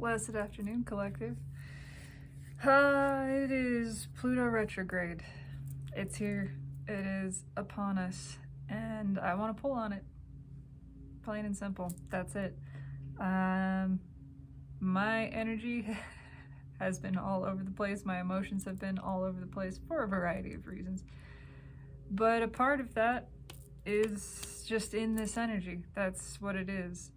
Blessed afternoon, collective. It is Pluto retrograde. It's here. It is upon us, and I want to pull on it. Plain and simple. That's it. My energy has been all over the place. My emotions have been all over the place for a variety of reasons. But a part of that is just in this energy. That's what it is.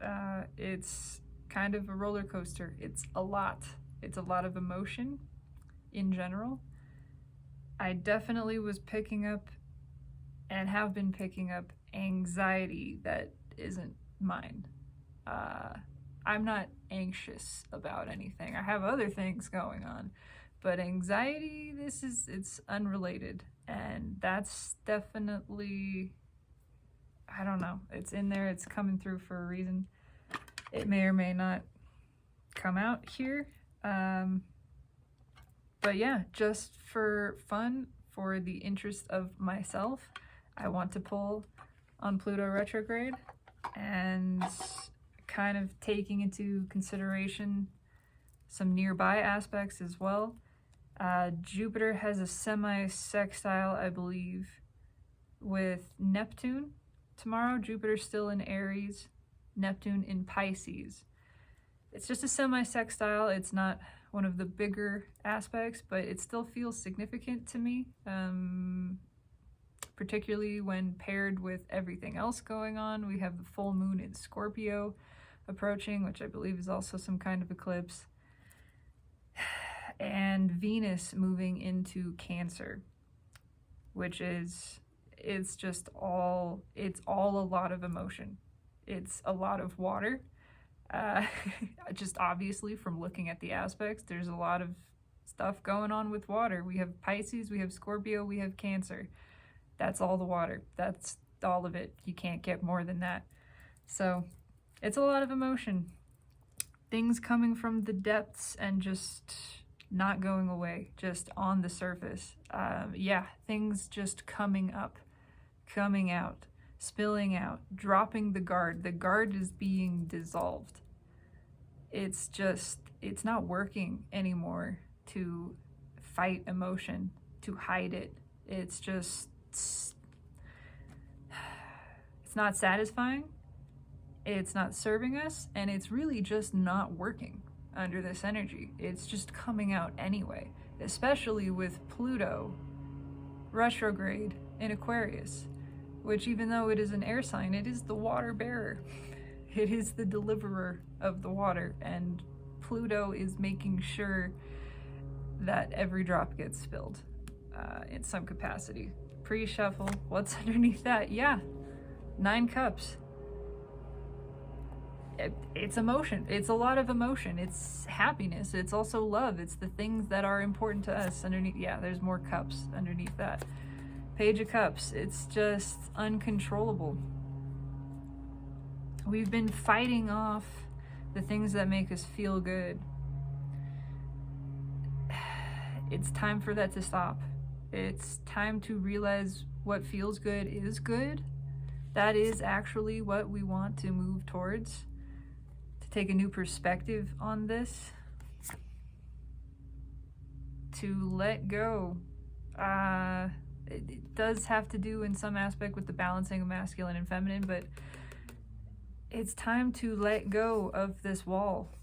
It's kind of a roller coaster. It's a lot. It's a lot of emotion in general. I definitely was picking up and have been picking up anxiety that isn't mine. I'm not anxious about anything. I have other things going on, but anxiety, it's unrelated. And that's definitely, I don't know, it's in there, it's coming through for a reason. It may or may not come out here. But yeah, just for fun, for the interest of myself, I want to pull on Pluto retrograde and kind of taking into consideration some nearby aspects as well. Jupiter has a semi-sextile, I believe, with Neptune tomorrow. Jupiter's still in Aries, Neptune in Pisces. It's just a semi-sextile. It's not one of the bigger aspects, but it still feels significant to me, particularly when paired with everything else going on. We have the full moon in Scorpio approaching, which I believe is also some kind of eclipse, and Venus moving into Cancer, which is, it's all a lot of emotion. It's a lot of water. Just obviously from looking at the aspects, there's a lot of stuff going on with water. We have Pisces, we have Scorpio, we have Cancer. That's all the water. That's all of it. You can't get more than that. So it's a lot of emotion. Things coming from the depths and just not going away, just on the surface. Yeah, things just coming up, coming out, spilling out, dropping the guard. The guard is being dissolved. It's just, it's not working anymore to fight emotion, to hide it. It's just, it's not satisfying. It's not serving us, and it's really just not working under this energy. It's just coming out anyway, especially with Pluto retrograde in Aquarius, which, even though it is an air sign, it is the water bearer. It is the deliverer of the water, and Pluto is making sure that every drop gets spilled in some capacity. Pre-shuffle, what's underneath that? Yeah, 9 cups. It's emotion. It's a lot of emotion. It's happiness. It's also love. It's the things that are important to us underneath. Yeah, there's more cups underneath that. Page of Cups. It's just uncontrollable. We've been fighting off the things that make us feel good. It's time for that to stop. It's time to realize what feels good is good. That is actually what we want to move towards. To take a new perspective on this. To let go. It does have to do in some aspect with the balancing of masculine and feminine, but it's time to let go of this wall,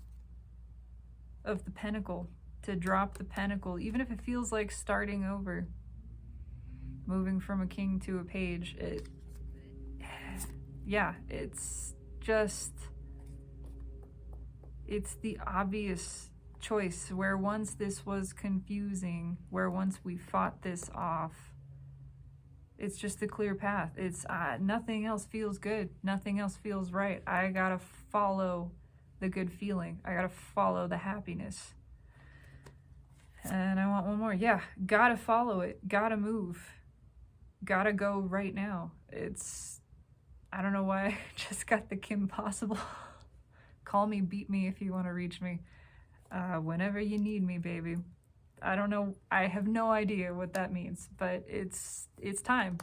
of the pentacle, to drop the pentacle, even if it feels like starting over, moving from a king to a page. Yeah, it's just, it's the obvious choice, where once this was confusing, where once we fought this off, it's just a clear path. It's nothing else feels good. Nothing else feels right. I gotta follow the good feeling. I gotta follow the happiness. And I want one more. Yeah, gotta follow it. Gotta move. Gotta go right now. It's, I don't know why I just got the Kim Possible. Call me, beat me if you want to reach me. Whenever you need me, baby. I don't know, I have no idea what that means, but it's time.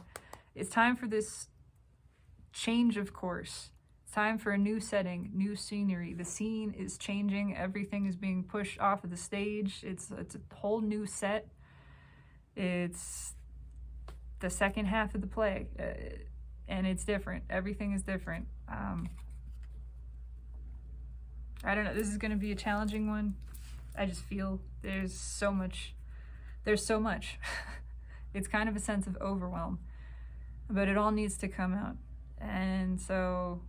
It's time for this change of course. It's time for a new setting, new scenery. The scene is changing. Everything is being pushed off of the stage. It's a whole new set. It's the second half of the play, and it's different. Everything is different. I don't know. This is going to be a challenging one. I just feel there's so much. There's so much. It's kind of a sense of overwhelm, but it all needs to come out. And so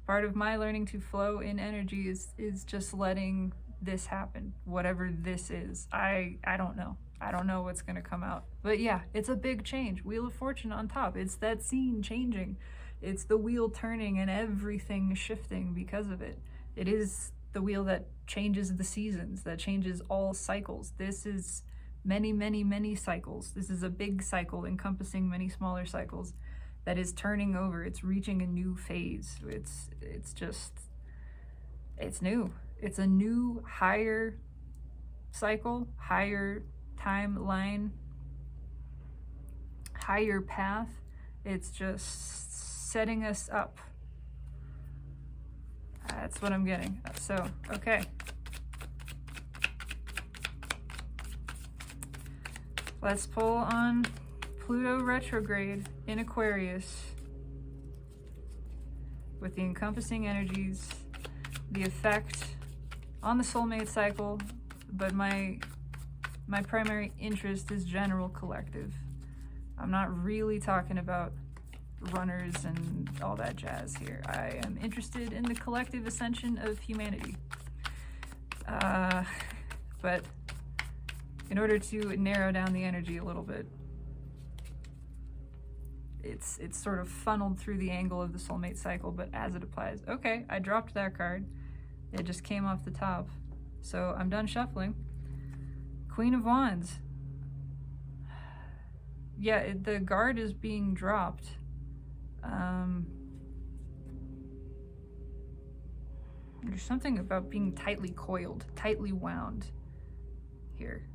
part of my learning to flow in energy is just letting this happen, whatever this is. I don't know. I don't know what's going to come out. But yeah, it's a big change. Wheel of Fortune on top. It's that scene changing. It's the wheel turning and everything shifting because of it. It is the wheel that changes the seasons, that changes all cycles. This is many, many, many cycles. This is a big cycle encompassing many smaller cycles that is turning over. It's reaching a new phase. It's new. It's a new, higher cycle, higher timeline, higher path. It's just setting us up. That's what I'm getting. So, okay. Let's pull on Pluto retrograde in Aquarius with the encompassing energies, the effect on the soulmate cycle, but my primary interest is general collective. I'm not really talking about runners and all that jazz here. I am interested in the collective ascension of humanity. But in order to narrow down the energy a little bit, it's sort of funneled through the angle of the soulmate cycle, but as it applies. Okay, I dropped that card. It just came off the top. So I'm done shuffling. Queen of Wands. Yeah, the guard is being dropped. There's something about being tightly coiled, tightly wound here.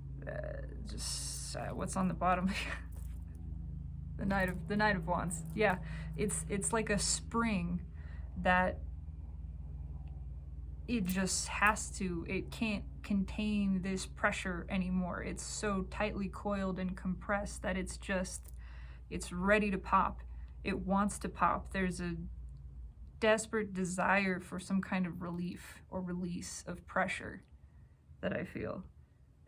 What's on the bottom here? The Knight of Wands. Yeah, it's like a spring that it just has to. It can't contain this pressure anymore. It's so tightly coiled and compressed that it's ready to pop. It wants to pop. There's a desperate desire for some kind of relief or release of pressure that I feel.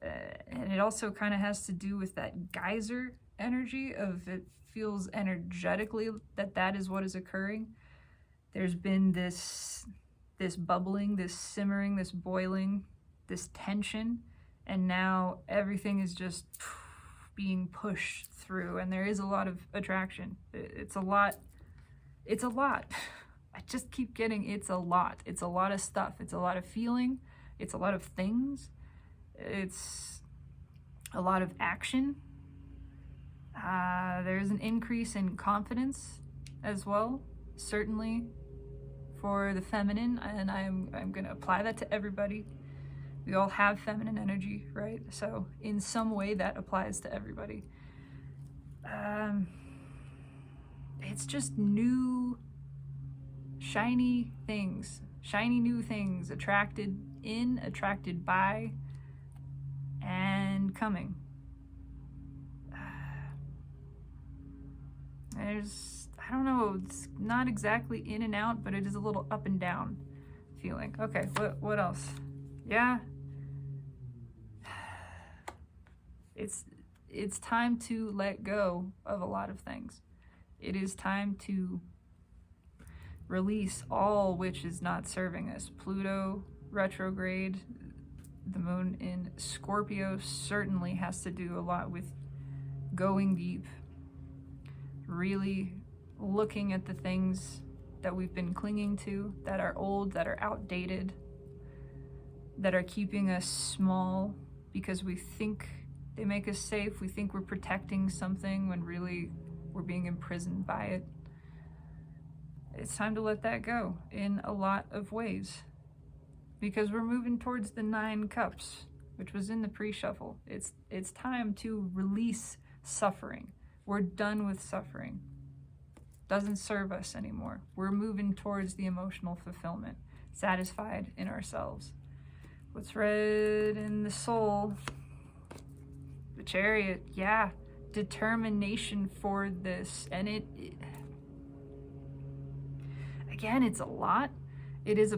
And it also kind of has to do with that geyser energy of it feels energetically that is what is occurring. There's been this bubbling, this simmering, this boiling, this tension, and now everything is just being pushed through, and there is a lot of attraction. It's a lot. I just keep getting it's a lot. It's a lot of stuff. It's a lot of feeling. It's a lot of things. It's a lot of action. There's an increase in confidence as well, certainly for the feminine, and I'm going to apply that to everybody. We all have feminine energy, right? So in some way that applies to everybody. It's just new, shiny things, shiny new things, attracted in, attracted by, and coming. I don't know, it's not exactly in and out, but it is a little up and down feeling. Okay, what else? Yeah. It's time to let go of a lot of things. It is time to release all which is not serving us. Pluto retrograde, the moon in Scorpio certainly has to do a lot with going deep, really looking at the things that we've been clinging to, that are old, that are outdated, that are keeping us small because we think they make us safe. We think we're protecting something when really we're being imprisoned by it. It's time to let that go in a lot of ways because we're moving towards the 9 cups, which was in the pre-shuffle. It's time to release suffering. We're done with suffering. doesn't serve us anymore. We're moving towards the emotional fulfillment, satisfied in ourselves. What's red in the soul? The Chariot, yeah, determination for this. And again, it's a lot. It is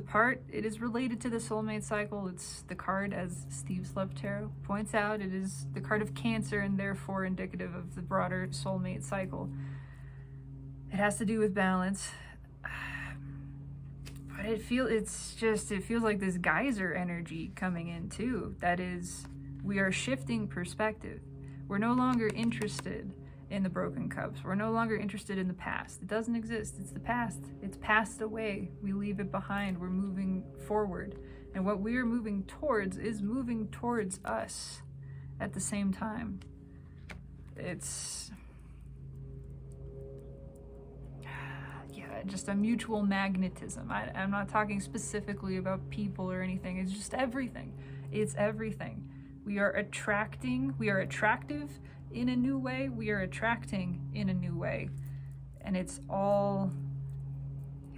related to the soulmate cycle. It's the card, as Steve Slew Tarot points out, it is the card of Cancer and therefore indicative of the broader soulmate cycle. It has to do with balance. But it feels like this geyser energy coming in too. That is, we are shifting perspective. We're no longer interested in the broken cups. We're no longer interested in the past. It doesn't exist. It's the past. It's passed away. We leave it behind. We're moving forward. And what we are moving towards is moving towards us at the same time. It's, yeah, just a mutual magnetism. I'm not talking specifically about people or anything. It's just everything. It's everything. We are attracting. We are attractive in a new way. We are attracting in a new way. And it's all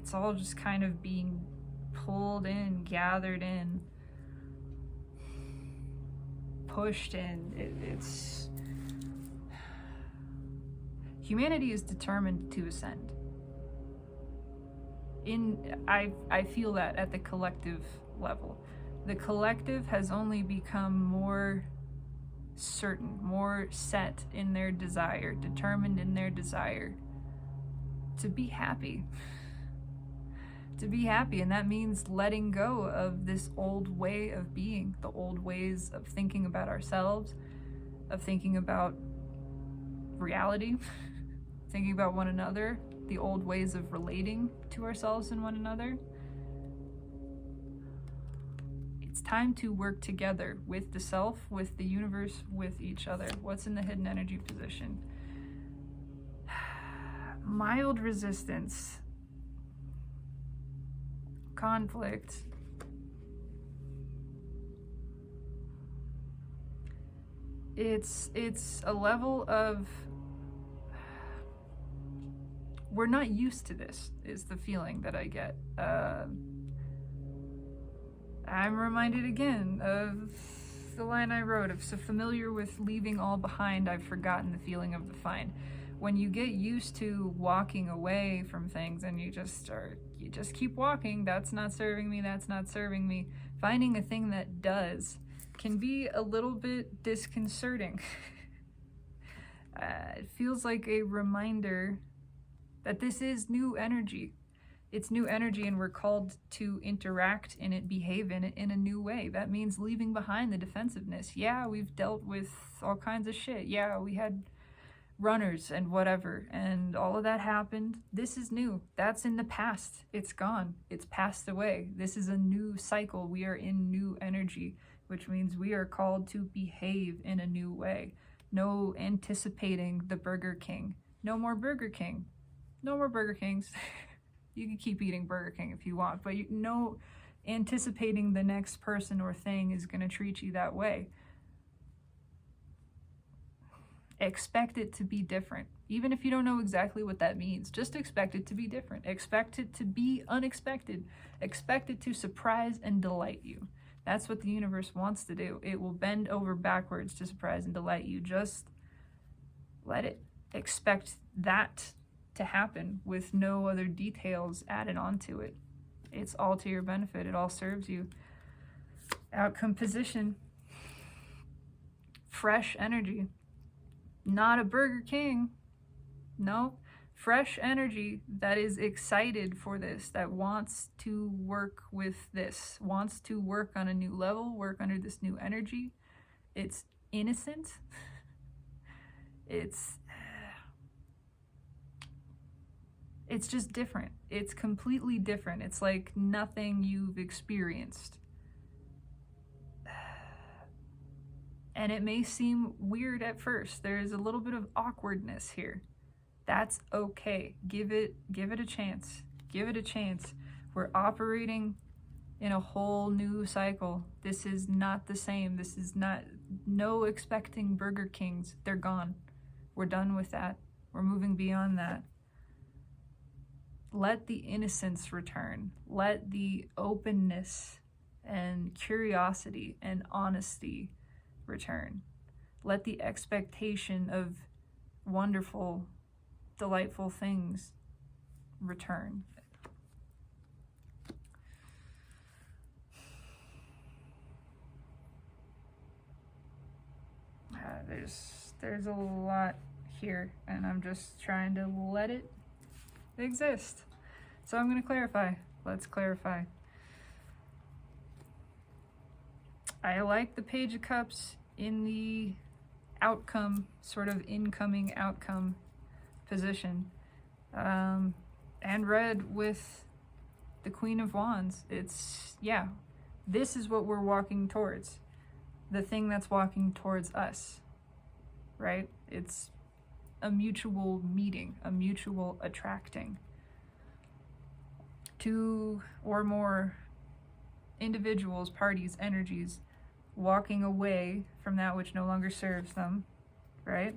just kind of being pulled in, gathered in, pushed in. It's humanity is determined to ascend. I feel that at the collective level. The collective has only become more certain, more set in their desire, determined in their desire to be happy. To be happy, and that means letting go of this old way of being, the old ways of thinking about ourselves, of thinking about reality, thinking about one another, the old ways of relating to ourselves and one another. It's time to work together with the self, with the universe, with each other. What's in the hidden energy position? Mild resistance. Conflict. It's a level of, we're not used to this, is the feeling that I get. I'm reminded again of the line I wrote of, so familiar with leaving all behind, I've forgotten the feeling of the find. When you get used to walking away from things and you just keep walking, that's not serving me, that's not serving me, finding a thing that does can be a little bit disconcerting. It feels like a reminder that this is new energy. It's new energy, and we're called to interact in it, behave in it in a new way. That means leaving behind the defensiveness. Yeah, we've dealt with all kinds of shit. Yeah, we had runners and whatever, and all of that happened. This is new. That's in the past. It's gone. It's passed away. This is a new cycle. We are in new energy, which means we are called to behave in a new way. No anticipating the Burger King. No more Burger King. No more Burger Kings. You can keep eating Burger King if you want, but no anticipating the next person or thing is going to treat you that way. Expect it to be different. Even if you don't know exactly what that means, just expect it to be different. Expect it to be unexpected. Expect it to surprise and delight you. That's what the universe wants to do. It will bend over backwards to surprise and delight you. Just let it. Expect that to happen with no other details added onto it. It's all to your benefit. It all serves you. Outcome position. Fresh energy. Not a Burger King. No. Fresh energy that is excited for this, that wants to work with this, wants to work on a new level, work under this new energy. It's innocent. It's just different. It's completely different. It's like nothing you've experienced. And it may seem weird at first. There's a little bit of awkwardness here. That's okay. Give it a chance. Give it a chance. We're operating in a whole new cycle. This is not the same. This is not, no expecting Burger Kings. They're gone. We're done with that. We're moving beyond that. Let the innocence return. Let the openness and curiosity and honesty return. Let the expectation of wonderful, delightful things return. There's a lot here, and I'm just trying to let it exist. So I'm going to clarify. Let's clarify. I like the Page of Cups in the outcome, sort of incoming outcome position. And red with the Queen of Wands. It's, yeah, this is what we're walking towards. The thing that's walking towards us, right? It's a mutual meeting, a mutual attracting. Two or more individuals, parties, energies walking away from that which no longer serves them, right?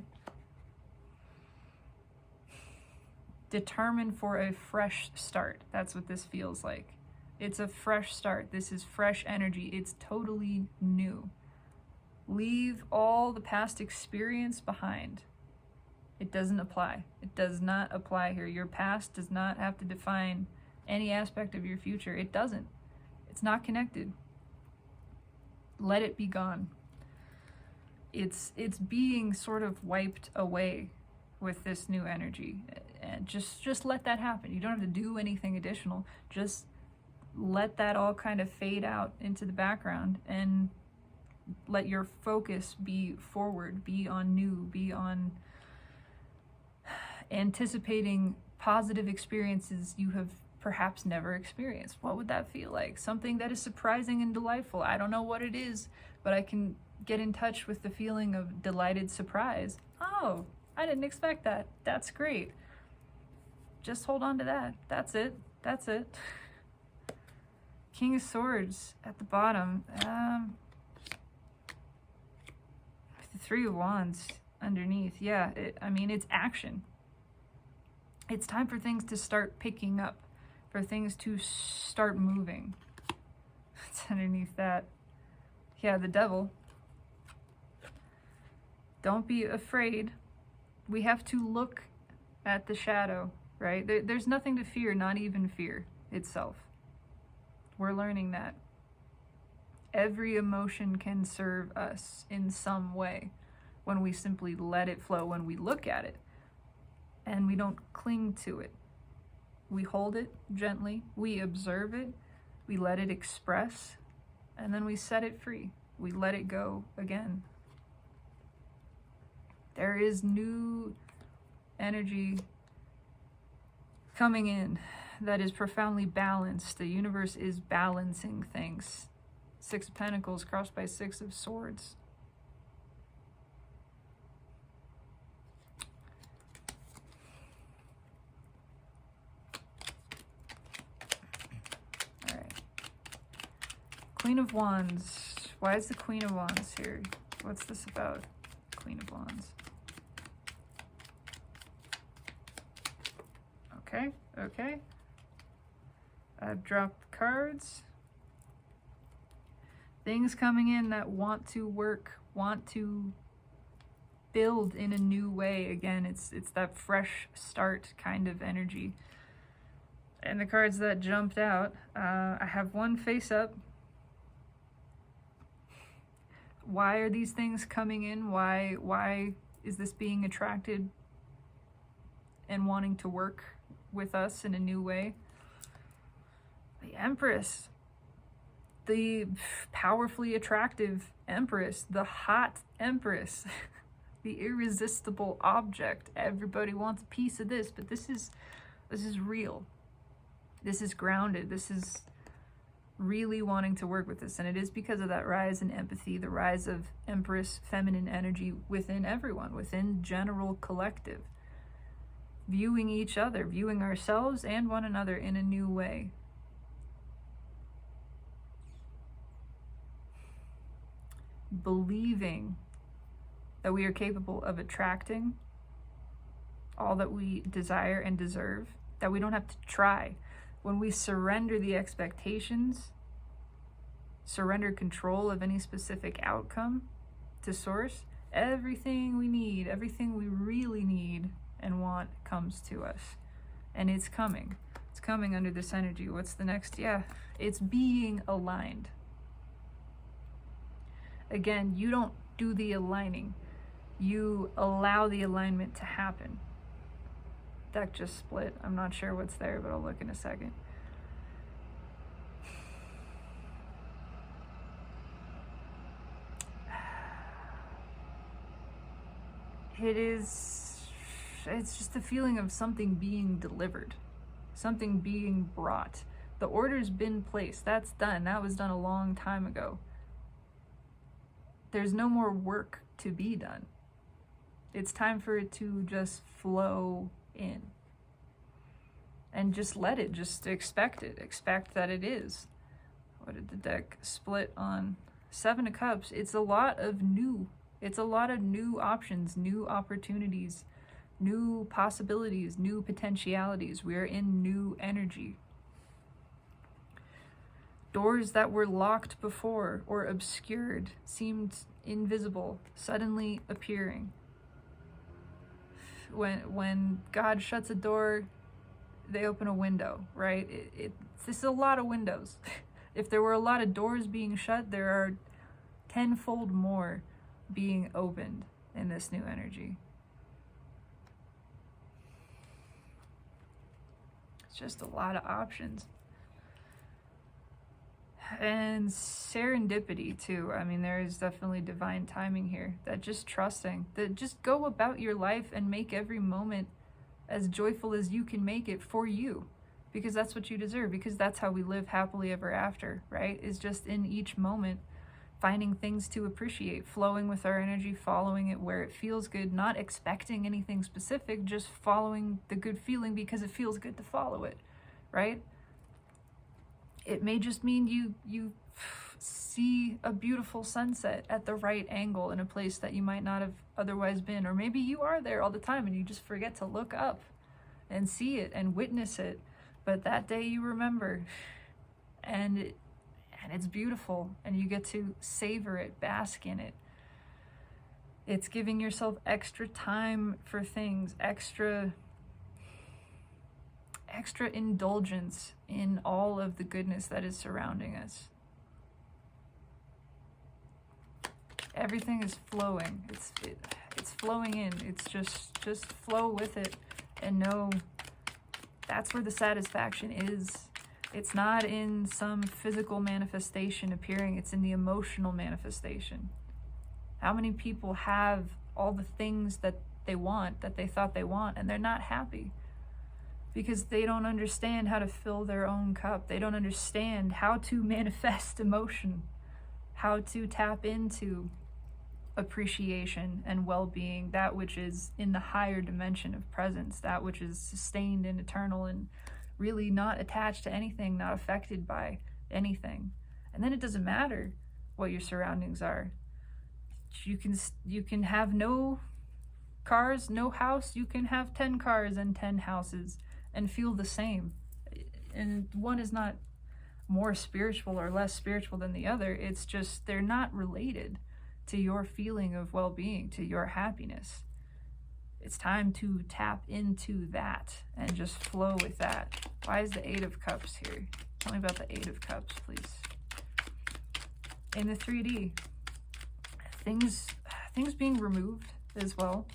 Determined for a fresh start. That's what this feels like. It's a fresh start. This is fresh energy. It's totally new. Leave all the past experience behind. It doesn't apply. It does not apply here. Your past does not have to define any aspect of your future. It doesn't. It's not connected. Let it be gone. It's being sort of wiped away with this new energy. And just let that happen. You don't have to do anything additional. Just let that all kind of fade out into the background and let your focus be forward, be on new, be on anticipating positive experiences you have perhaps never experienced. What would that feel like? Something that is surprising and delightful. I don't know what it is, but I can get in touch with the feeling of delighted surprise. Oh, I didn't expect that. That's great. Just hold on to that. That's it. That's it. King of Swords at the bottom. The Three of Wands underneath. Yeah, it's action. It's time for things to start picking up, for things to start moving. It's underneath that. Yeah, the Devil. Don't be afraid. We have to look at the shadow, right? There's nothing to fear, not even fear itself. We're learning that. Every emotion can serve us in some way when we simply let it flow, when we look at it and we don't cling to it. We hold it gently, we observe it, we let it express, and then we set it free. We let it go again. There is new energy coming in that is profoundly balanced. The universe is balancing things. Six of Pentacles crossed by Six of Swords. All right. Queen of Wands. Why is the Queen of Wands here? What's this about? Queen of Wands. Okay. I've dropped the cards. Things coming in that want to work, want to build in a new way. Again, it's that fresh start kind of energy. And the cards that jumped out, I have one face up. Why are these things coming in? Why is this being attracted and wanting to work with us in a new way? The Empress. The powerfully attractive Empress, the hot Empress, the irresistible object. Everybody wants a piece of this, but this is real. This is grounded. This is really wanting to work with this, and it is because of that rise in empathy, the rise of Empress feminine energy within everyone, within general collective, viewing each other, viewing ourselves and one another in a new way. Believing that we are capable of attracting all that we desire and deserve that we don't have to try. When we surrender the expectations, surrender control of any specific outcome to source, everything we need, everything we really need and want comes to us. And it's coming. It's coming under this energy. What's the next? Yeah, it's being aligned. Again, you don't do the aligning. You allow the alignment to happen. Deck just split. I'm not sure what's there, but I'll look in a second. It's just a feeling of something being delivered, something being brought. The order's been placed. That's done. That was done a long time ago. There's no more work to be done. It's time for it to just flow in. And just let it, just expect it. Expect that it is. What did the deck split on? 7 of Cups. It's a lot of new. It's a lot of new options, new opportunities, new possibilities, new potentialities. We're in new energy. Doors that were locked before or obscured, seemed invisible, suddenly appearing. When God shuts a door, they open a window, right? This is a lot of windows. If there were a lot of doors being shut, there are tenfold more being opened in this new energy. It's just a lot of options. And serendipity too. I mean, there is definitely divine timing here. That just trusting, that just go about your life and make every moment as joyful as you can make it for you, because that's what you deserve, because that's how we live happily ever after, right? Is just in each moment finding things to appreciate, flowing with our energy, following it where it feels good, not expecting anything specific, just following the good feeling because it feels good to follow it, right? It may just mean you see a beautiful sunset at the right angle in a place that you might not have otherwise been, or maybe you are there all the time and you just forget to look up and see it and witness it, but that day you remember, and it's beautiful, and you get to savor it, bask in it. It's giving yourself extra time for things, extra indulgence in all of the goodness that is surrounding us. Everything is flowing. It's flowing in. It's just flow with it and know that's where the satisfaction is. It's not in some physical manifestation appearing, it's in the emotional manifestation. How many people have all the things that they want, that they thought they want, and they're not happy? Because they don't understand how to fill their own cup. They don't understand how to manifest emotion, how to tap into appreciation and well-being, that which is in the higher dimension of presence, that which is sustained and eternal and really not attached to anything, not affected by anything. And then it doesn't matter what your surroundings are. You can have no cars, no house. You can have 10 cars and 10 houses and feel the same. And one is not more spiritual or less spiritual than the other. It's just they're not related to your feeling of well-being, to your happiness. It's time to tap into that and just flow with that. Why is the 8 of Cups here? Tell me about the 8 of Cups, please. In the 3D, things being removed as well.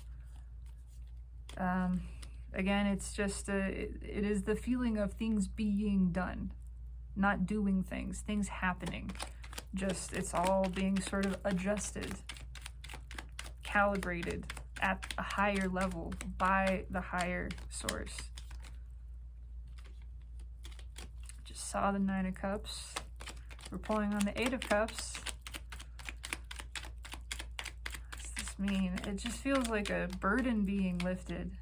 Again, it's just it is the feeling of things being done, not doing things happening. Just it's all being sort of adjusted, calibrated at a higher level by the higher source. Just saw the 9 of Cups. We're pulling on the 8 of Cups. What does this mean? It just feels like a burden being lifted.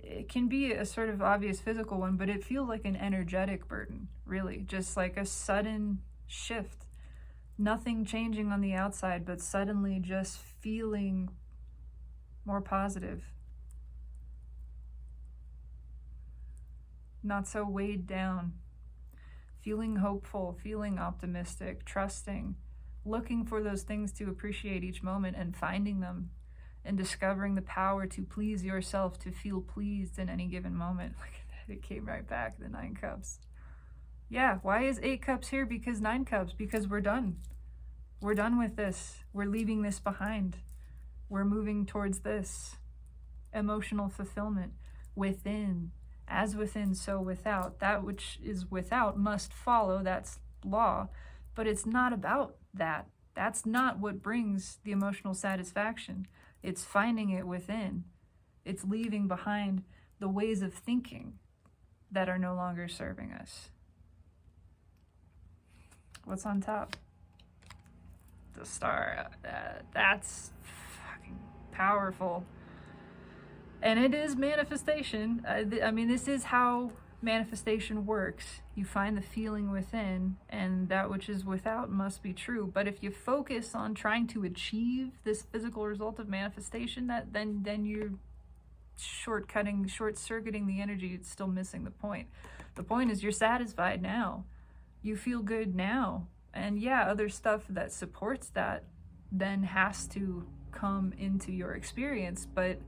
It can be a sort of obvious physical one, but it feels like an energetic burden, really. Just like a sudden shift. Nothing changing on the outside, but suddenly just feeling more positive. not so weighed down, feeling hopeful, feeling optimistic, trusting, looking for those things to appreciate each moment and finding them, and discovering the power to please yourself, to feel pleased in any given moment. Look at that, it came right back, the 9 cups. Yeah, why is 8 cups here? Because 9 cups, because we're done. We're done with this. We're leaving this behind. We're moving towards this. Emotional fulfillment within. As within, so without. That which is without must follow. That's law. But it's not about that. That's not what brings the emotional satisfaction. It's finding it within. It's leaving behind the ways of thinking that are no longer serving us. What's on top? The star. That's fucking powerful. And it is manifestation. I mean, this is how manifestation works. You find the feeling within, and that which is without must be true. But if you focus on trying to achieve this physical result of manifestation, then you're short-circuiting the energy. It's still missing the point. The point is you're satisfied now. You feel good now. And yeah, other stuff that supports that then has to come into your experience, but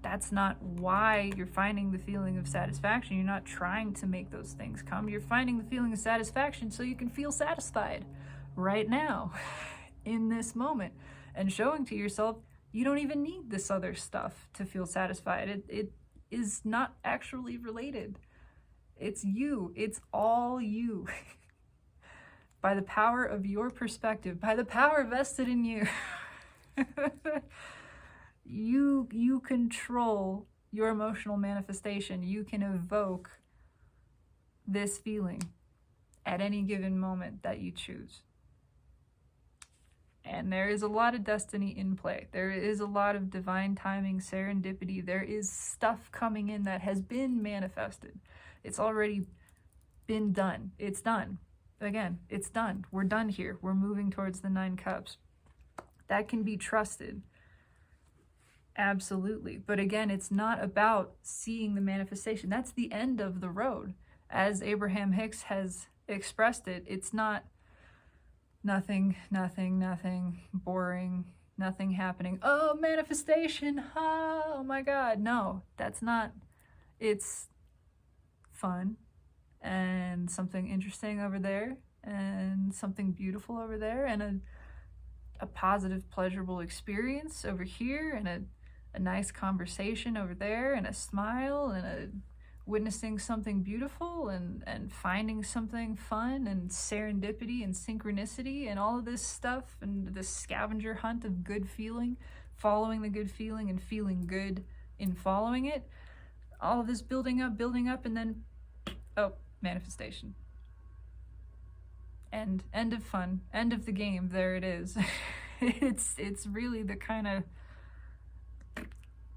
that's not why you're finding the feeling of satisfaction. You're not trying to make those things come. You're finding the feeling of satisfaction so you can feel satisfied right now, in this moment, and showing to yourself you don't even need this other stuff to feel satisfied. It is not actually related. It's you. It's all you. By the power of your perspective, by the power vested in you, you control your emotional manifestation. You can evoke this feeling at any given moment that you choose. And there is a lot of destiny in play. There is a lot of divine timing, serendipity. There is stuff coming in that has been manifested. It's already been done. It's done. Again, it's done. We're done here. We're moving towards the 9 cups. That can be trusted. Absolutely. But again, it's not about seeing the manifestation. That's the end of the road. As Abraham Hicks has expressed it, it's not nothing, boring, nothing happening. Oh, manifestation. Oh my God. No, that's not. It's fun. And something interesting over there, and something beautiful over there, and a positive, pleasurable experience over here, and a nice conversation over there, and a smile, and witnessing something beautiful, and finding something fun, and serendipity, and synchronicity, and all of this stuff, and this scavenger hunt of good feeling, following the good feeling, and feeling good in following it. All of this building up, and then, oh, manifestation. And end of fun, end of the game. There it is. It's really the kind of,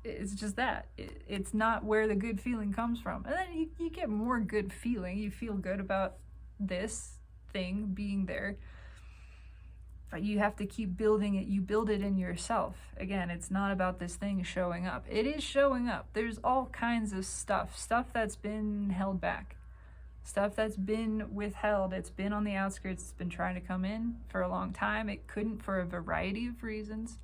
it's just that. It's not where the good feeling comes from. And then you get more good feeling. You feel good about this thing being there. But you have to keep building it. You build it in yourself. Again, it's not about this thing showing up. It is showing up. There's all kinds of stuff that's been held back. Stuff that's been withheld. It's been on the outskirts. It's been trying to come in for a long time. It couldn't for a variety of reasons.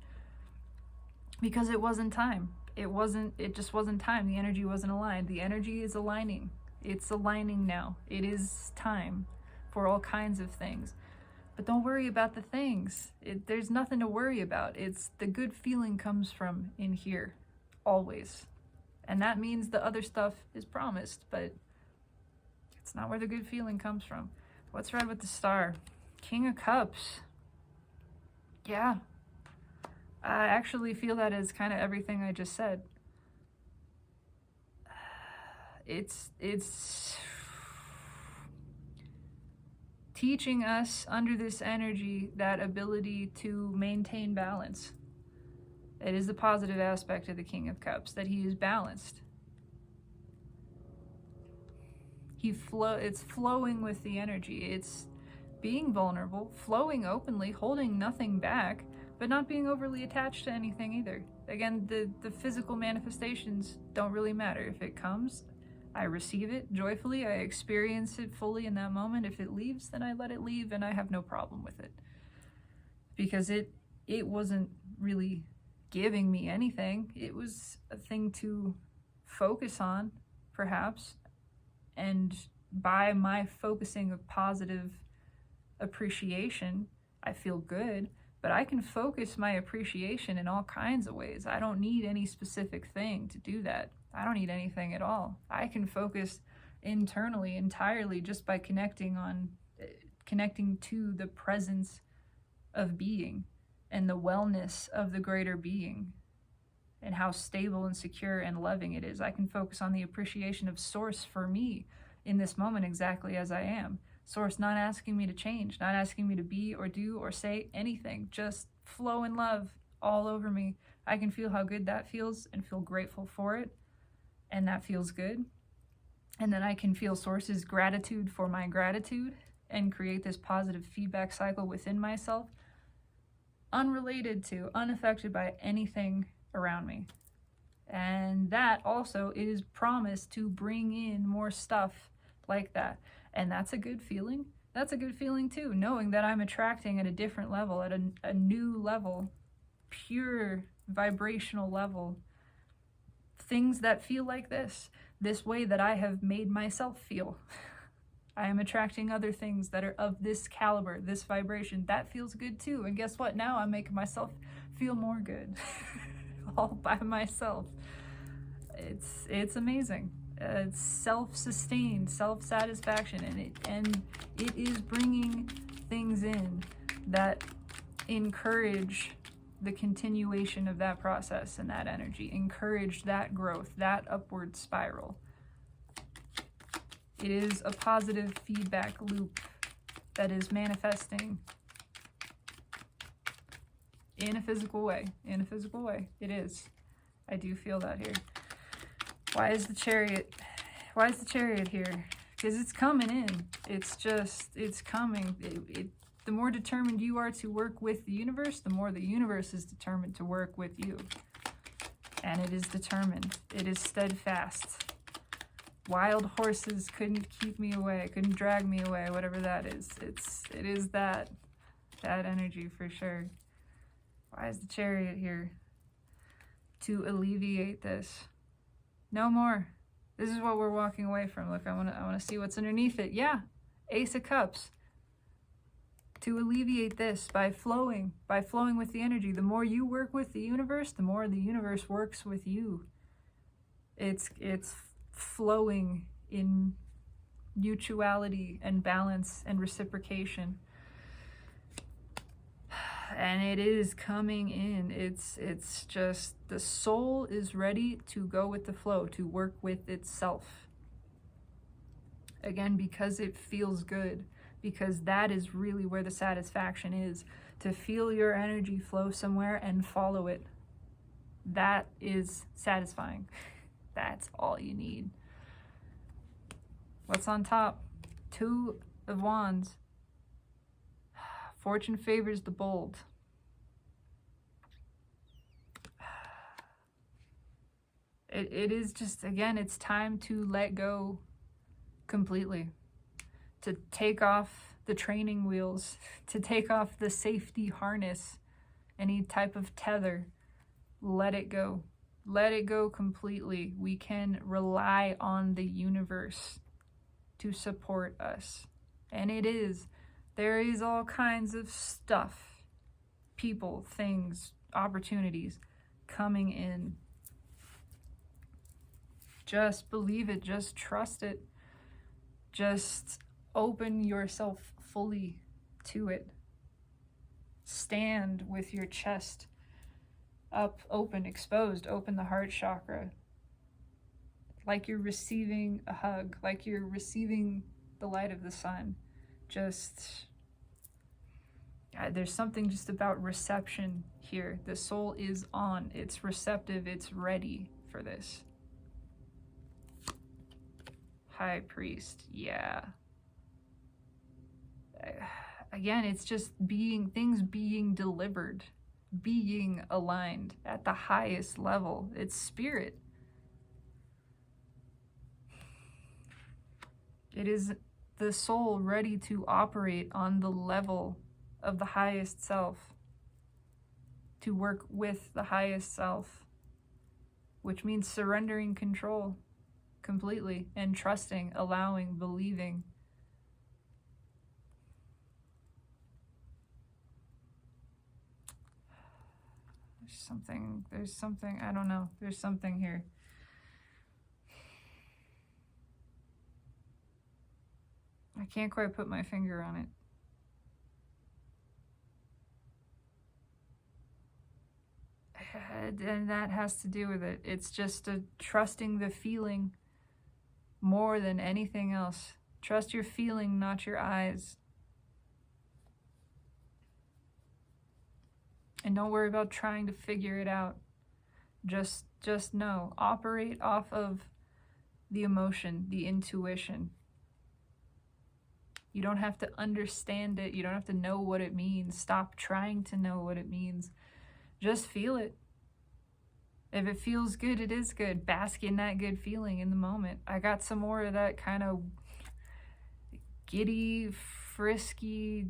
Because it wasn't time. It just wasn't time. The energy wasn't aligned. The energy is aligning. It's aligning now. It is time for all kinds of things. But don't worry about the things. There's nothing to worry about. It's the good feeling comes from in here. Always. And that means the other stuff is promised, but it's not where the good feeling comes from. What's right with the star? King of Cups. Yeah. I actually feel that is kind of everything I just said. It's teaching us under this energy that ability to maintain balance. It is the positive aspect of the King of Cups, that he is balanced. It's flowing with the energy. It's being vulnerable, flowing openly, holding nothing back, but not being overly attached to anything either. Again, the physical manifestations don't really matter. If it comes, I receive it joyfully. I experience it fully in that moment. If it leaves, then I let it leave, and I have no problem with it. Because it wasn't really giving me anything. It was a thing to focus on, perhaps. And by my focusing of positive appreciation, I feel good. But I can focus my appreciation in all kinds of ways. I don't need any specific thing to do that. I don't need anything at all. I can focus internally entirely just by connecting to the presence of being and the wellness of the greater being and how stable and secure and loving it is. I can focus on the appreciation of Source for me in this moment exactly as I am. Source not asking me to change, not asking me to be or do or say anything, just flow in love all over me. I can feel how good that feels and feel grateful for it, and that feels good. And then I can feel Source's gratitude for my gratitude and create this positive feedback cycle within myself, unrelated to, unaffected by anything around me. And that also is promised to bring in more stuff like that. And that's a good feeling. That's a good feeling too, knowing that I'm attracting at a different level, at a new level, pure vibrational level, things that feel like this way that I have made myself feel. I am attracting other things that are of this caliber, this vibration. That feels good too. And guess what? Now I'm making myself feel more good all by myself. It's amazing. It's self-sustained, self-satisfaction, and it is bringing things in that encourage the continuation of that process and that energy, encourage that growth, that upward spiral. It is a positive feedback loop that is manifesting in a physical way. In a physical way, it is. I do feel that here. Why is the Chariot? Why is the Chariot here? Because it's coming in. It's coming. The more determined you are to work with the universe, the more the universe is determined to work with you. And it is determined. It is steadfast. Wild horses couldn't keep me away, couldn't drag me away, whatever that is. It is that energy for sure. Why is the Chariot here? To alleviate this. No more. This is what we're walking away from. Look, I wanna see what's underneath it. Yeah, Ace of Cups. To alleviate this by flowing with the energy. The more you work with the universe, the more the universe works with you. It's flowing in mutuality and balance and reciprocation. And it is coming in. It's just the soul is ready to go with the flow, to work with itself. Again, because it feels good, because that is really where the satisfaction is, to feel your energy flow somewhere and follow it. That is satisfying. That's all you need. What's on top? 2 of Wands. Fortune favors the bold. It is just, again, it's time to let go completely. To take off the training wheels, to take off the safety harness, any type of tether. Let it go. Let it go completely. We can rely on the universe to support us. And there is all kinds of stuff, people, things, opportunities coming in. Just believe it, just trust it. Just open yourself fully to it. Stand with your chest up, open, exposed, open the heart chakra. Like you're receiving a hug, like you're receiving the light of the sun. There's something just about reception here. The soul is on, it's receptive, it's ready for this. High Priest, yeah. Again, it's just things being delivered, being aligned at the highest level. It's spirit. It is the soul ready to operate on the level of the highest self, to work with the highest self, which means surrendering control completely and trusting, allowing, believing. There's something, I don't know, there's something here. I can't quite put my finger on it. And that has to do with it. It's just trusting the feeling more than anything else. Trust your feeling, not your eyes. And don't worry about trying to figure it out. Just know. Operate off of the emotion, the intuition. You don't have to understand it. You don't have to know what it means. Stop trying to know what it means. Just feel it. If it feels good, it is good. Bask in that good feeling in the moment. I got some more of that kind of giddy, frisky,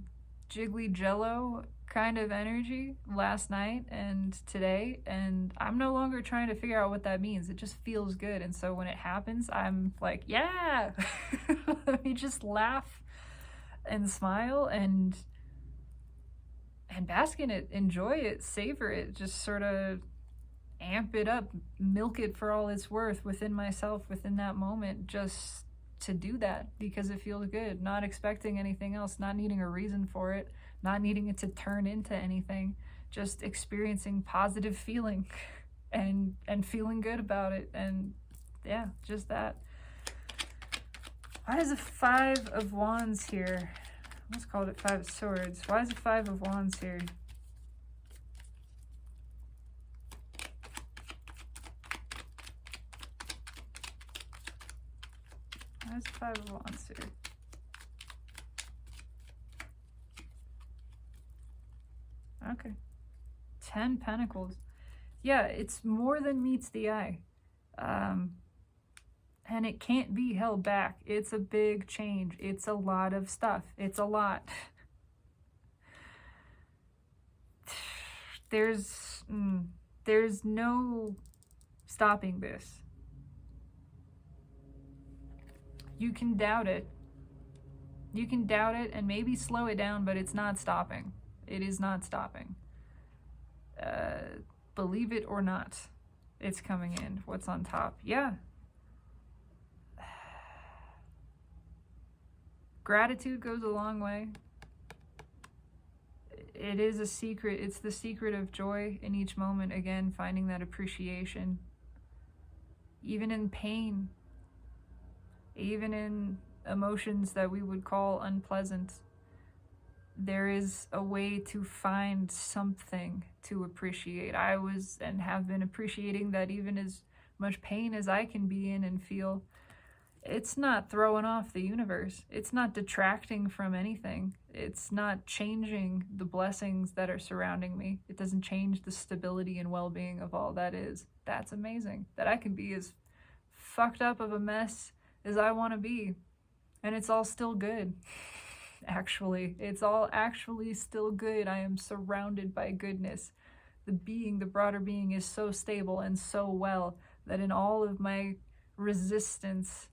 jiggly jello kind of energy last night and today, and I'm no longer trying to figure out what that means. It just feels good. And so when it happens, I'm like, yeah. Let me just laugh and smile and bask in it, enjoy it, savor it, just sort of amp it up, milk it for all it's worth within myself, within that moment, just to do that because it feels good, not expecting anything else, not needing a reason for it, not needing it to turn into anything, just experiencing positive feeling and feeling good about it. And yeah, just that. Why is a 5 of Wands here? Let's call it 5 of Swords. Why is a 5 of Wands here? Why is a 5 of Wands here? Okay. 10 Pentacles. Yeah, it's more than meets the eye. And it can't be held back. It's a big change. It's a lot of stuff. It's a lot. There's no stopping this. You can doubt it. You can doubt it and maybe slow it down, but it's not stopping. It is not stopping. Believe it or not, it's coming in. What's on top? Yeah. Gratitude goes a long way. It is a secret. It's the secret of joy in each moment. Again, finding that appreciation. Even in pain. Even in emotions that we would call unpleasant. There is a way to find something to appreciate. I was and have been appreciating that even as much pain as I can be in and feel, it's not throwing off the universe. It's not detracting from anything. It's not changing the blessings that are surrounding me. It doesn't change the stability and well-being of all that is. That's amazing. That I can be as fucked up of a mess as I want to be. And it's all still good. Actually, it's all actually still good. I am surrounded by goodness. The being, the broader being, is so stable and so well that in all of my resistance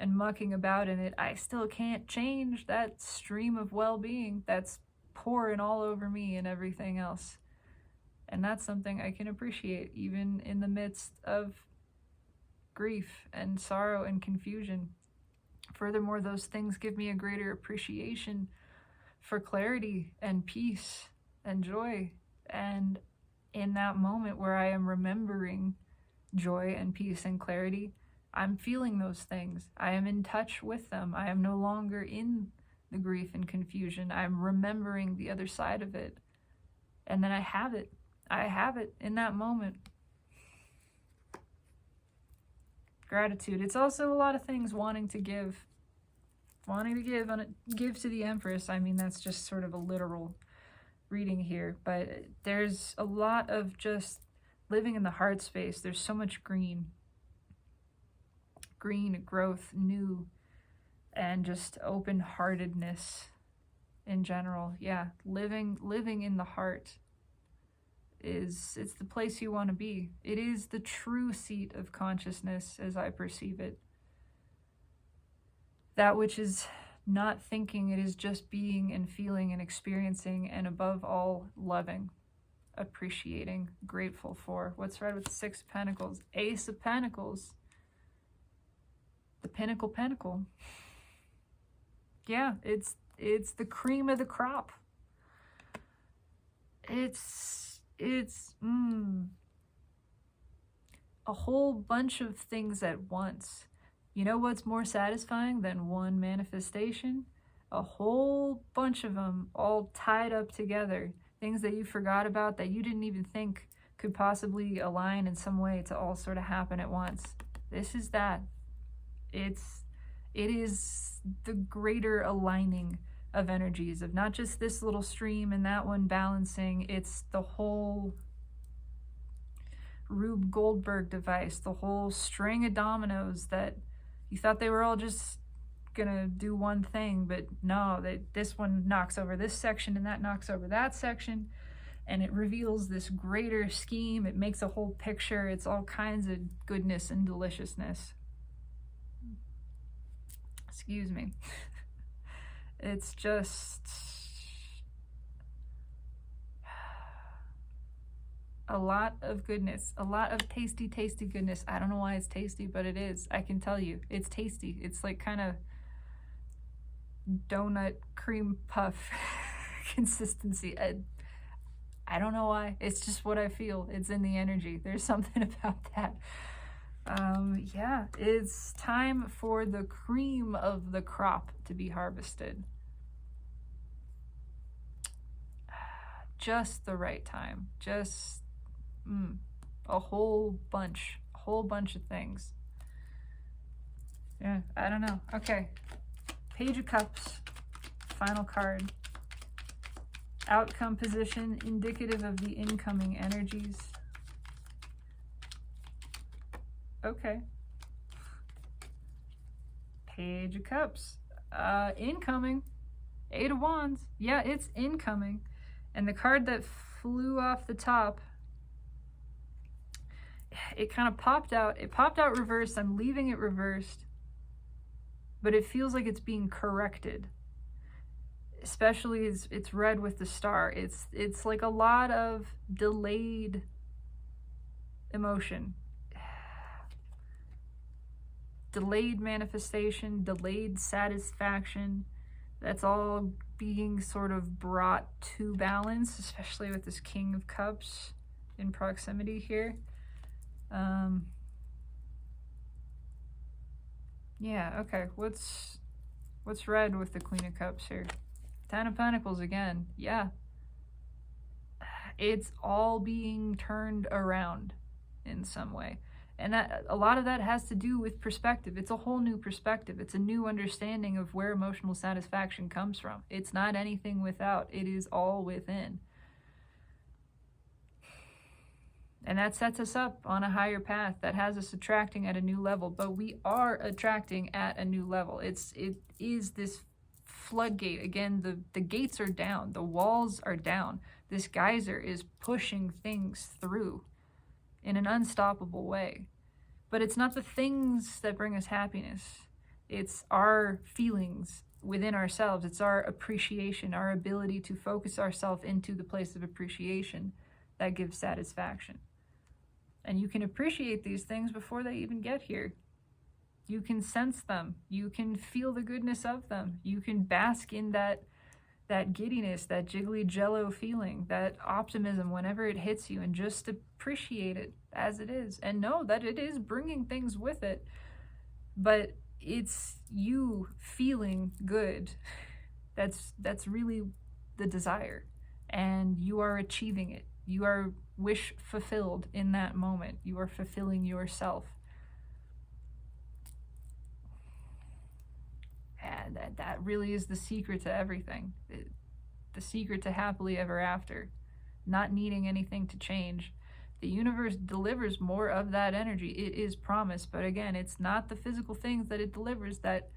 and mucking about in it, I still can't change that stream of well-being that's pouring all over me and everything else. And that's something I can appreciate even in the midst of grief and sorrow and confusion. Furthermore, those things give me a greater appreciation for clarity and peace and joy. And in that moment where I am remembering joy and peace and clarity, I'm feeling those things. I am in touch with them. I am no longer in the grief and confusion. I'm remembering the other side of it. And then I have it. I have it in that moment. Gratitude. It's also a lot of things wanting to give. Wanting to give to the Empress. I mean, that's just sort of a literal reading here. But there's a lot of just living in the heart space. There's so much green. Green, growth, new, and just open-heartedness in general. Yeah, living in the heart it's the place you want to be. It is the true seat of consciousness as I perceive it. That which is not thinking, it is just being and feeling and experiencing, and above all, loving, appreciating, grateful for. What's right with the Six of Pentacles? Ace of Pentacles. The pinnacle pentacle. Yeah, it's the cream of the crop. It's a whole bunch of things at once. You know what's more satisfying than one manifestation? A whole bunch of them all tied up together. Things that you forgot about, that you didn't even think could possibly align in some way to all sort of happen at once. This is that. It is the greater aligning of energies, of not just this little stream and that one balancing. It's the whole Rube Goldberg device, the whole string of dominoes that you thought they were all just gonna do one thing, but no, this one knocks over this section and that knocks over that section, and it reveals this greater scheme. It makes a whole picture. It's all kinds of goodness and deliciousness. Excuse me. It's just a lot of goodness, a lot of tasty, tasty goodness. I don't know why it's tasty, but it is. I can tell you, it's tasty. It's like kind of donut cream puff consistency. I don't know why. It's just what I feel. It's in the energy. There's something about that. Yeah, it's time for the cream of the crop to be harvested. Just the right time. Just a whole bunch of things. Yeah, I don't know. Okay. Page of Cups, final card. Outcome position, indicative of the incoming energies. Okay. Page of Cups, incoming. Eight of Wands. Yeah, it's incoming. And the card that flew off the top, it kind of popped out. It popped out reversed. I'm leaving it reversed. But it feels like it's being corrected. Especially it's red with the star. It's like a lot of delayed emotion. Delayed manifestation, delayed satisfaction. That's all being sort of brought to balance, especially with this King of Cups in proximity here. Yeah, okay. What's red with the Queen of Cups here? Ten of Pentacles again. Yeah. It's all being turned around in some way. And that, a lot of that has to do with perspective. It's a whole new perspective. It's a new understanding of where emotional satisfaction comes from. It's not anything without. It is all within. And that sets us up on a higher path. That has us attracting at a new level. But we are attracting at a new level. It is this floodgate. Again, the gates are down. The walls are down. This geyser is pushing things through in an unstoppable way. But it's not the things that bring us happiness. It's our feelings within ourselves. It's our appreciation, our ability to focus ourselves into the place of appreciation that gives satisfaction. And you can appreciate these things before they even get here. You can sense them. You can feel the goodness of them. You can bask in that giddiness, that jiggly jello feeling, that optimism whenever it hits you, and just appreciate it as it is. And know that it is bringing things with it, but it's you feeling good. That's really the desire, and you are achieving it. You are wish fulfilled in that moment. You are fulfilling yourself. And that really is the secret to everything. The secret to happily ever after. Not needing anything to change. The universe delivers more of that energy. It is promised. But again, it's not the physical things that it delivers that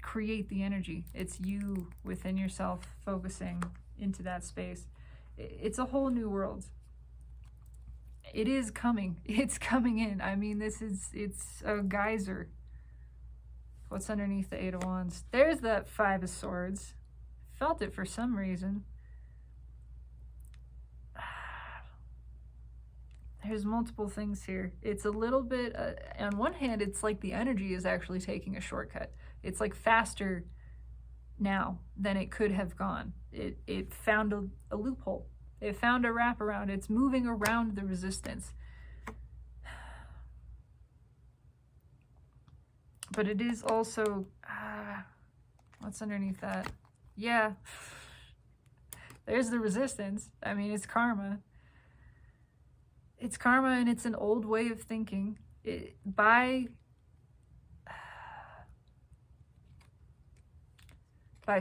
create the energy. It's you within yourself focusing into that space. It's a whole new world. It is coming. It's coming in. I mean, it's a geyser. What's underneath the Eight of Wands? There's that Five of Swords. Felt it for some reason. There's multiple things here. It's a little bit, on one hand, it's like the energy is actually taking a shortcut. It's like faster now than it could have gone. It found a loophole. It found a wraparound. It's moving around the resistance. But it is also, what's underneath that? Yeah, there's the resistance. I mean, it's karma. It's karma, and it's an old way of thinking. By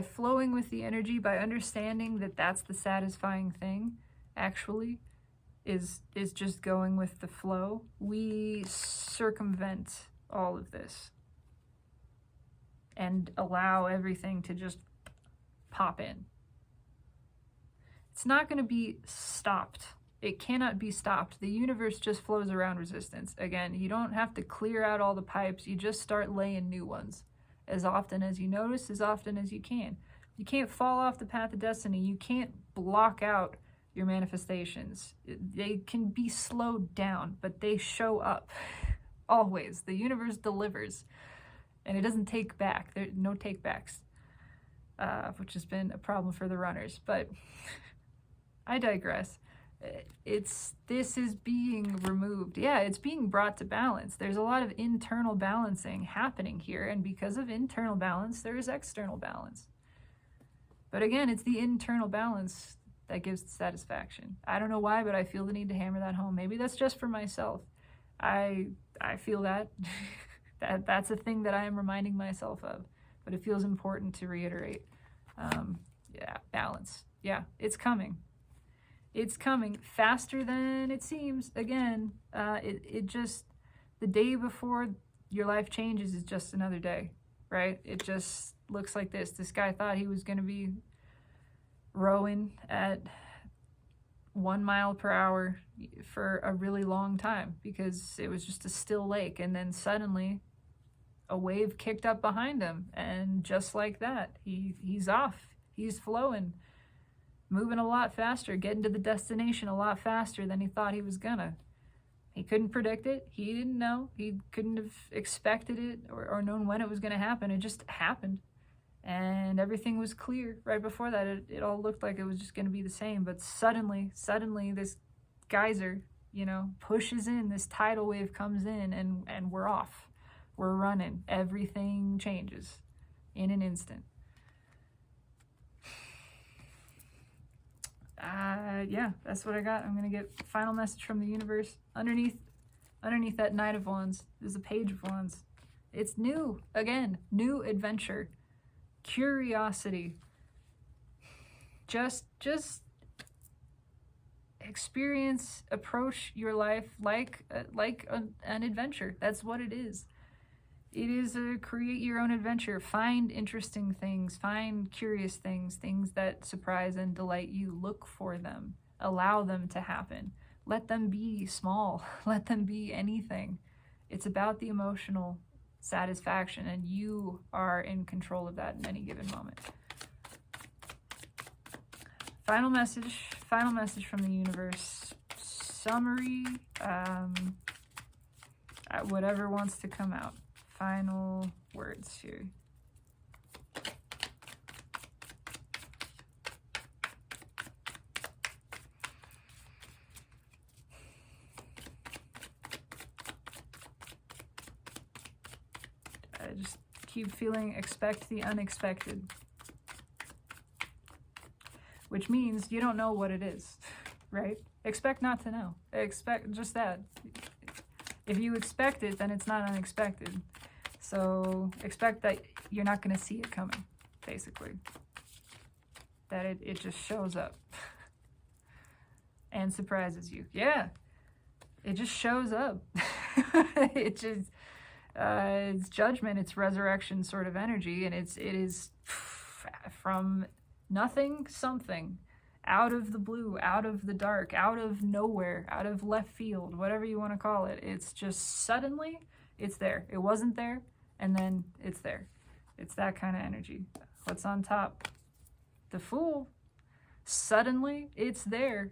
flowing with the energy, by understanding that that's the satisfying thing, actually, is just going with the flow, we circumvent all of this and allow everything to just pop in. It's not going to be stopped. It cannot be stopped. The universe just flows around resistance. Again, you don't have to clear out all the pipes. You just start laying new ones. As often as you notice, as often as you can. You can't fall off the path of destiny. You can't block out your manifestations. They can be slowed down, but they show up. Always. The universe delivers. And it doesn't take back. There are no takebacks, which has been a problem for the runners. But I digress. This is being removed. Yeah, it's being brought to balance. There's a lot of internal balancing happening here, and because of internal balance, there is external balance. But again, it's the internal balance that gives the satisfaction. I don't know why, but I feel the need to hammer that home. Maybe that's just for myself. I feel that. That's a thing that I am reminding myself of, but it feels important to reiterate. Yeah, balance. Yeah, it's coming. It's coming faster than it seems. Again, it just, the day before your life changes is just another day, right? It just looks like this. This guy thought he was going to be rowing at 1 mile per hour for a really long time because it was just a still lake. And then suddenly a wave kicked up behind him. And just like that, he's off. He's flowing. Moving a lot faster, getting to the destination a lot faster than he thought he was gonna. He couldn't predict it. He didn't know. He couldn't have expected it or known when it was gonna happen. It just happened. And everything was clear right before that. It all looked like it was just gonna be the same. But suddenly this geyser, pushes in, this tidal wave comes in and we're off. We're running. Everything changes in an instant. Yeah, that's what I got. I'm gonna get final message from the universe. Underneath that Knight of Wands is a Page of Wands. It's new. Again, new adventure, curiosity. Just experience, approach your life like an adventure. That's what it is. It is a create your own adventure. Find interesting things, find curious things, things that surprise and delight you. Look for them. Allow them to happen. Let them be small. Let them be anything. It's about the emotional satisfaction, and you are in control of that in any given moment. Final message from the universe. Summary, whatever wants to come out. Final words here. I just keep feeling expect the unexpected, which means you don't know what it is, right? Expect not to know. Expect just that. If you expect it, then it's not unexpected. So expect that you're not going to see it coming, basically. That it just shows up and surprises you. Yeah, it just shows up. It just, It's judgment, it's resurrection sort of energy, and it is from nothing, something, out of the blue, out of the dark, out of nowhere, out of left field, whatever you want to call it. It's just suddenly, it's there. It wasn't there, and then it's there. It's that kind of energy. What's on top? The Fool. Suddenly, it's there.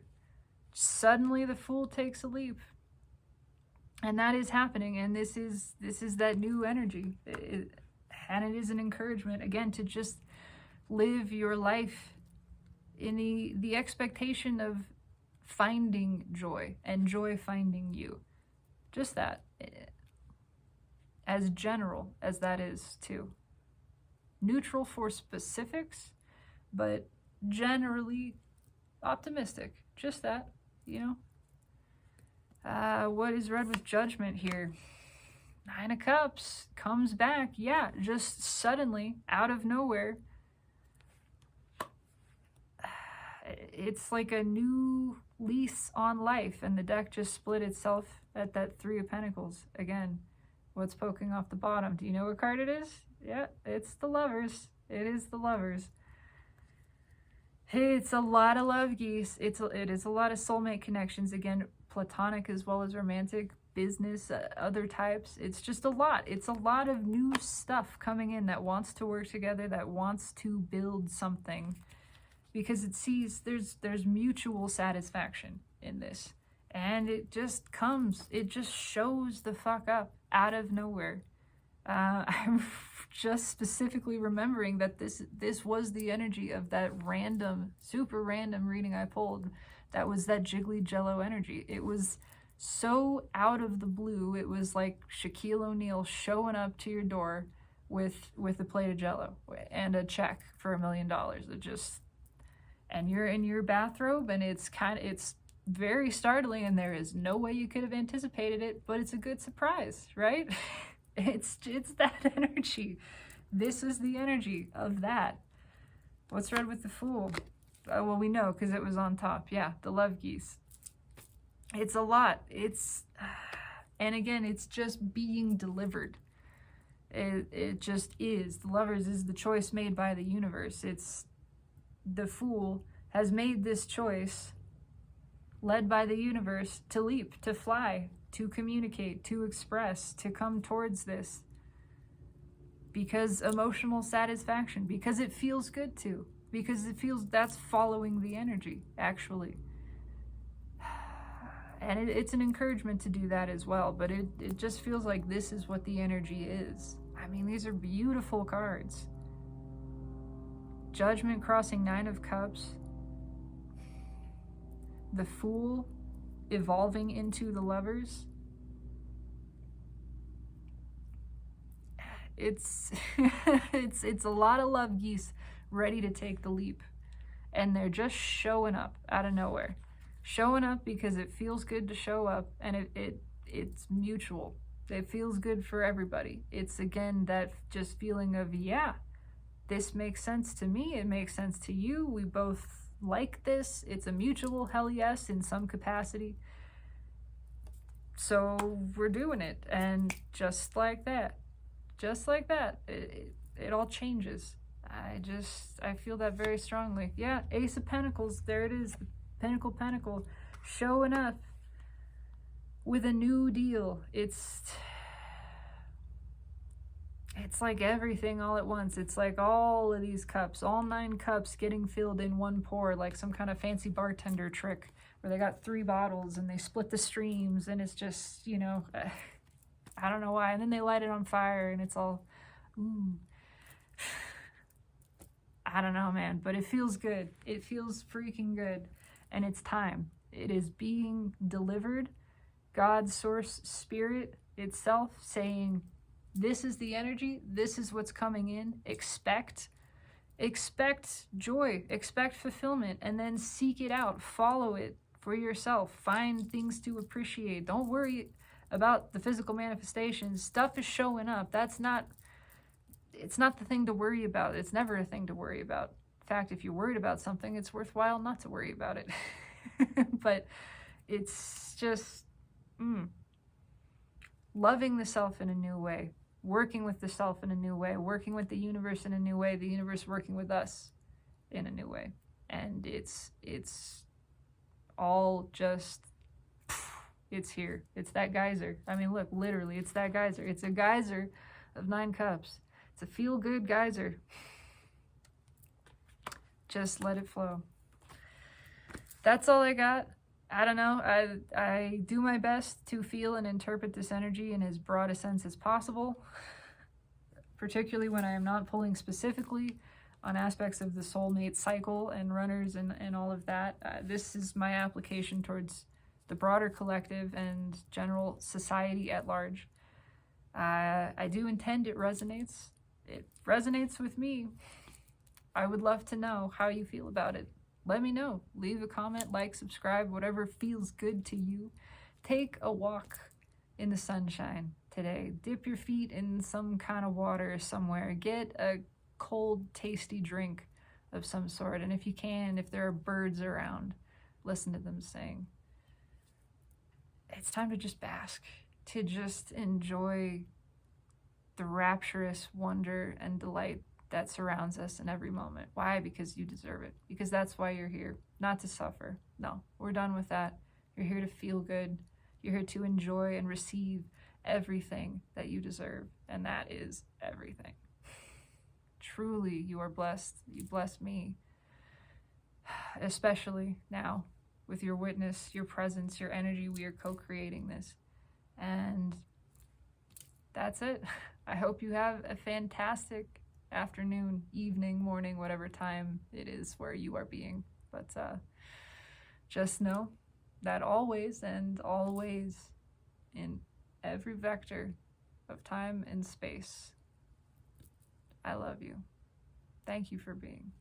Suddenly, the Fool takes a leap. And that is happening, and this is that new energy. And it is an encouragement, again, to just live your life in the expectation of finding joy, and joy finding you. Just that. As general as that is, too. Neutral for specifics, but generally optimistic. Just that, you know. What is read with judgment here? 9 of Cups comes back. Yeah, just suddenly, out of nowhere. It's like a new lease on life, and the deck just split itself at that 3 of Pentacles. Again, what's poking off the bottom? Do you know what card it is? Yeah, it's the Lovers. It is the Lovers. It's a lot of love geese. It is a lot of soulmate connections. Again, platonic as well as romantic, business, other types. It's just a lot. It's a lot of new stuff coming in that wants to work together, that wants to build something, because it sees there's mutual satisfaction in this. And it just comes, it just shows the fuck up out of nowhere. I'm just specifically remembering that this was the energy of that random, super random reading I pulled. That was that jiggly jello energy. It was so out of the blue. It was like Shaquille O'Neal showing up to your door with a plate of jello and a check for $1 million. It just, and you're in your bathrobe, and it's very startling, and there is no way you could have anticipated it, but it's a good surprise, right? It's that energy. This is the energy of that. What's read with the Fool? Well, we know because it was on top. Yeah, the love geese. It's a lot. And again, it's just being delivered. It just is. The Lovers is the choice made by the universe. It's the Fool has made this choice, led by the universe, to leap, to fly, to communicate, to express, to come towards this. Because emotional satisfaction, because it feels good to. Because it feels that's following the energy, actually. And it's an encouragement to do that as well, but it just feels like this is what the energy is. I mean, these are beautiful cards. Judgment crossing 9 of Cups. The Fool evolving into the Lovers. It's it's a lot of love geese ready to take the leap, and they're just showing up out of nowhere, showing up because it feels good to show up, and it's mutual. It feels good for everybody. It's again that just feeling of, yeah, this makes sense to me, it makes sense to you, we both like this, it's a mutual hell yes in some capacity, so we're doing it. And just like that, it all changes. I feel that very strongly. Yeah, Ace of Pentacles, there it is, the Pentacle, showing up with a new deal. It's like everything all at once. It's like all of these cups, all 9 cups getting filled in one pour, like some kind of fancy bartender trick where they got 3 bottles and they split the streams, and it's just, you know, I don't know why. And then they light it on fire, and it's all, ooh. I don't know, man, but it feels good. It feels freaking good. And it's time. It is being delivered. God's source spirit itself saying, this is the energy. This is what's coming in. Expect joy. Expect fulfillment. And then seek it out. Follow it for yourself. Find things to appreciate. Don't worry about the physical manifestations. Stuff is showing up. It's not the thing to worry about. It's never a thing to worry about. In fact, if you're worried about something, it's worthwhile not to worry about it. But it's just, loving the self in a new way, working with the self in a new way, working with the universe in a new way, the universe working with us in a new way. And it's all just, it's here. It's that geyser. I mean, look, literally, it's that geyser. It's a geyser of 9 cups. It's a feel-good geyser. Just let it flow. That's all I got. I don't know. I do my best to feel and interpret this energy in as broad a sense as possible, particularly when I am not pulling specifically on aspects of the soulmate cycle and runners and all of that. This is my application towards the broader collective and general society at large. I do intend it resonates. It resonates with me. I would love to know how you feel about it. Let me know. Leave a comment, like, subscribe, whatever feels good to you. Take a walk in the sunshine today. Dip your feet in some kind of water somewhere. Get a cold, tasty drink of some sort. And if you can, if there are birds around, listen to them sing. It's time to just bask, to just enjoy the rapturous wonder and delight that surrounds us in every moment. Why? Because you deserve it. Because that's why you're here. Not to suffer. No, we're done with that. You're here to feel good. You're here to enjoy and receive everything that you deserve. And that is everything. Truly, you are blessed. You bless me. Especially now with your witness, your presence, your energy. We are co-creating this. And that's it. I hope you have a fantastic afternoon, evening, morning, whatever time it is where you are being. But just know that always and always, in every vector of time and space, I love you. Thank you for being.